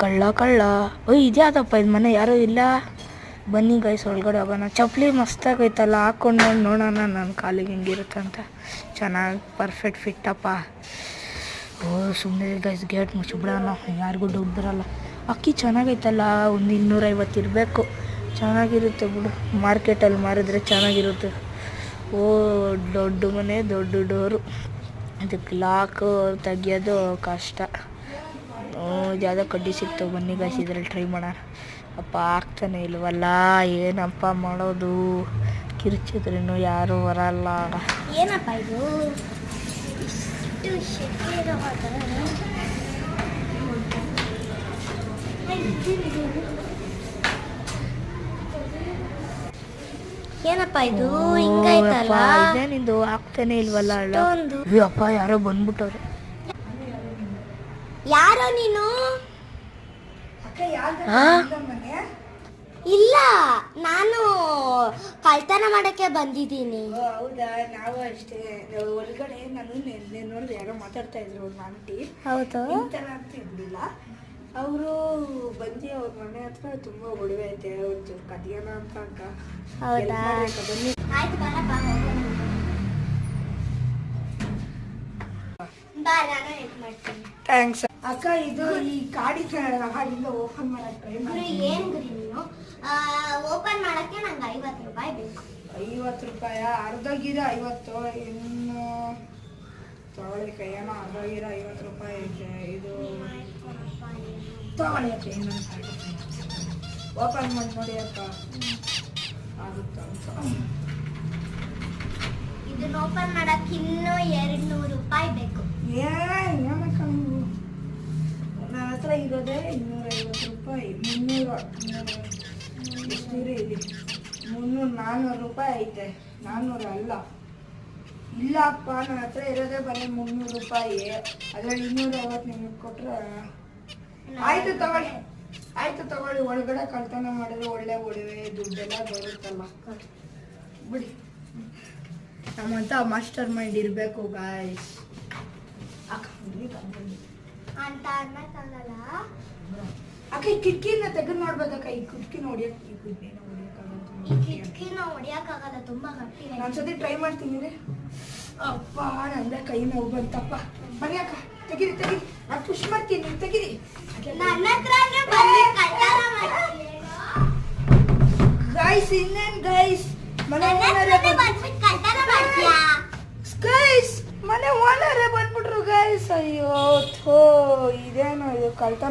ಕಳ್ಳ ಕಳ್ಳ. ಓಯ್ ಇದ್ಯಾವುದಪ್ಪ ಇದು ಮನೆ, ಯಾರೂ ಇಲ್ಲ. ಬನ್ನಿ ಗೈಸ್ ಒಳಗಡೆ ಹೋಗೋಣ. ಚಪ್ಪಲಿ ಮಸ್ತಾಗೈತಲ್ಲ, ಹಾಕ್ಕೊಂಡು ನೋಡೋಣ ನನ್ನ ಕಾಲಿಗೆ ಹೆಂಗಿರುತ್ತೆ ಅಂತ. ಚೆನ್ನಾಗಿ ಪರ್ಫೆಕ್ಟ್ ಫಿಟ್ಟಪ್ಪ. ಓ ಸುಮ್ಮನೆ ಗೈಸ್ ಗೇಟ್ ಮುಚ್ಚಿಬಿಡೋಣ, ಯಾರಿಗೂ ಡೌಟ್ ಬರಲ್ಲ. ಅಕ್ಕಿ ಚೆನ್ನಾಗೈತಲ್ಲ, ಒಂದು 250 ಇರಬೇಕು. ಚೆನ್ನಾಗಿರುತ್ತೆ ಬಿಡು, ಮಾರ್ಕೆಟಲ್ಲಿ ಮಾರಿದ್ರೆ ಚೆನ್ನಾಗಿರುತ್ತೆ. ಓ ದೊಡ್ಡ ಮನೆ, ದೊಡ್ಡ ಡೋರು. ಇದಕ್ಕೆ ಲಾಕು ತೆಗಿಯೋದು ಕಷ್ಟ. ಯಾವುದೋ ಕಡ್ಡಿ ಸಿಕ್ತು, ಬನ್ನಿ ಗೈಸ್ ಇದ್ರಲ್ಲಿ ಟ್ರೈ ಮಾಡೋಣ. ಅಪ್ಪ ಆಗ್ತಾನೆ ಇಲ್ವಲ್ಲ, ಏನಪ್ಪ ಮಾಡೋದು? ಕಿರ್ಚಿದ್ರೂ ಯಾರೂ ಬರಲ್ಲ. ಏನಪ್ಪ ಇದು ಇಷ್ಟು ಶೆಕೆ ಇರೋ ಏನಪ್ಪ ಇದು ಹಿಂಗೈತಲ್ಲ? ಇದೇನಿದು ಆಗ್ತಾನೆ ಇಲ್ವಲ್ಲ? ಅಪ್ಪ ಯಾರೋ ಬಂದ್ಬಿಟ್ಟವ್ರೆ. ಯಾರೋ ನೀನು? ಇಲ್ಲ, ನಾನು ಕಳ್ತನ ಮಾಡಕ್ಕೆ ಬಂದಿದ್ದೀನಿ. ಹೌದಾ? ನಾವು ಅಷ್ಟೇ. ಒಳಗಡೆ ನಾನು ನೋಡಿದ್ರೆ ಯಾರೋ ಮಾತಾಡ್ತಾ ಇದ್ರು ಒಂದು ಆಂಟಿ. ಹೌದು, ಈ ಥರ ಅಂತ ಇರಲಿಲ್ಲ. ಅವರು ಬಂದು ಅವ್ರ ಮನೆ ಹತ್ರ ತುಂಬ ಒಡವೆ ಐತೆ, ಒಂಚೂರು ಕದಿಯೋಣ ಅಂತ ಅಕ್ಕ. ಹೌದಾ? ಬನ್ನಿ. ಆಯ್ತು ಬರಪ್ಪ, ಬಾ, ನಾನು ಹೆಲ್ಪ್ ಮಾಡ್ತೀನಿ. ಥ್ಯಾಂಕ್ಸ್ ಅಕ್ಕ. ಇದು ಈ ಕಾಡಿನ ಹಾಗಿಂದ ಓಪನ್ ಮಾಡಕ್ಕೆ ಟ್ರೈ ಮಾಡಿ. ಏನು ಗುರಿ ನೀನು? ಓಪನ್ ಮಾಡಕ್ಕೆ ನಂಗೆ 50 ರೂಪಾಯಿ ಬೇಕು. 50 ರೂಪಾಯ? ಅರ್ಧಗಿರ 50, ಇನ್ನು ತಗೊಳ್ಳಿ ಕೈಯನ. ಅರ್ಧಗಿರ 50 ರೂಪಾಯಿ ಐತೆ. ಇದು ತಗೊಳ್ಳಿ ಅಕ್ಕ, ಇನ್ನೊಂದು ಓಪನ್ ಮಾಡಿ ನೋಡಿ ಅಕ್ಕ, ಆಗುತ್ತಾ ಅಂತ. ಇದನ್ನ ಓಪನ್ ಮಾಡಕ್ಕೆ ಇನ್ನೂ 200 ರೂಪಾಯಿ ಬೇಕು. ಏನಕ್ಕ ನೀವು? ನನ್ನ ಹತ್ರ ಇರೋದೇ 250 ರೂಪಾಯಿ. 300 ಎಷ್ಟು ಇದೆ? 400 ರೂಪಾಯಿ ಐತೆ. 400 ಅಲ್ಲ, ಇಲ್ಲಪ್ಪ, ನನ್ನ ಹತ್ರ ಇರೋದೇ ಬರೀ 300 ರೂಪಾಯಿ. ಅದರಲ್ಲಿ 250 ನಿಮಗೆ ಕೊಟ್ಟರೆ ಆಯ್ತು. ತಗೊಳ್ಳಿ. ಒಳಗಡೆ ಕಳ್ತನ ಮಾಡಿದ್ರೆ ಒಳ್ಳೆ ಒಡವೆ ದುಡ್ಡೆಲ್ಲ ಬರುತ್ತಲ್ಲ, ಬಿಡಿ. ನಮ್ಮಂತ ಮಾಸ್ಟರ್ ಮೈಂಡ್ ಇರಬೇಕು ಗಾಯ್ಸ್. ಅಂತ ಅನ್ನಕ್ಕಾಗಲ್ಲ. ಅಕ್ಕ ಈ ಕಿಟಕಿನ ತೆಗೆದು ನೋಡ್ಬೇಕಕ್ಕ. ಈ ಕಿಟಕಿ ನೋಡಿಯಕ್ಕೆ ಈ ಕಿಟಕಿನ ಹೊಡಿಯಕ್ಕಾಗಲ್ಲ, ತುಂಬಾ ಗಟ್ಟಿ. ಒಂದ್ಸತಿ ಟ್ರೈ ಮಾಡ್ತೀನಿ ರೀ. ಅಪ್ಪ ನಂದೇ ಕೈ ನೋವು ಬಂತಪ್ಪ. ಬನ್ನಿ ಅಕ್ಕ, ತೆಗಿರಿ. ನಾನು ಪುಷ್ ಮಾಡ್ತೀನಿ, ನೀವು ತೆಗಿರಿ. ನನ್ನ ಹತ್ರನೇ ಬಂದು ಕಳ್ತನ ಮಾಡ್ತೀಯ ಗೈಸ್? ಇನ್ನೇನ್ ಗೈಸ್, ಮನೆ ಓನರೇ ಬಂದ್ಬಿಟ್ರು ಗೈಸ್. ಅಯ್ಯೋ ಥೋ, ಇದೇನೋ ಇದು ಕಳ್ತನ.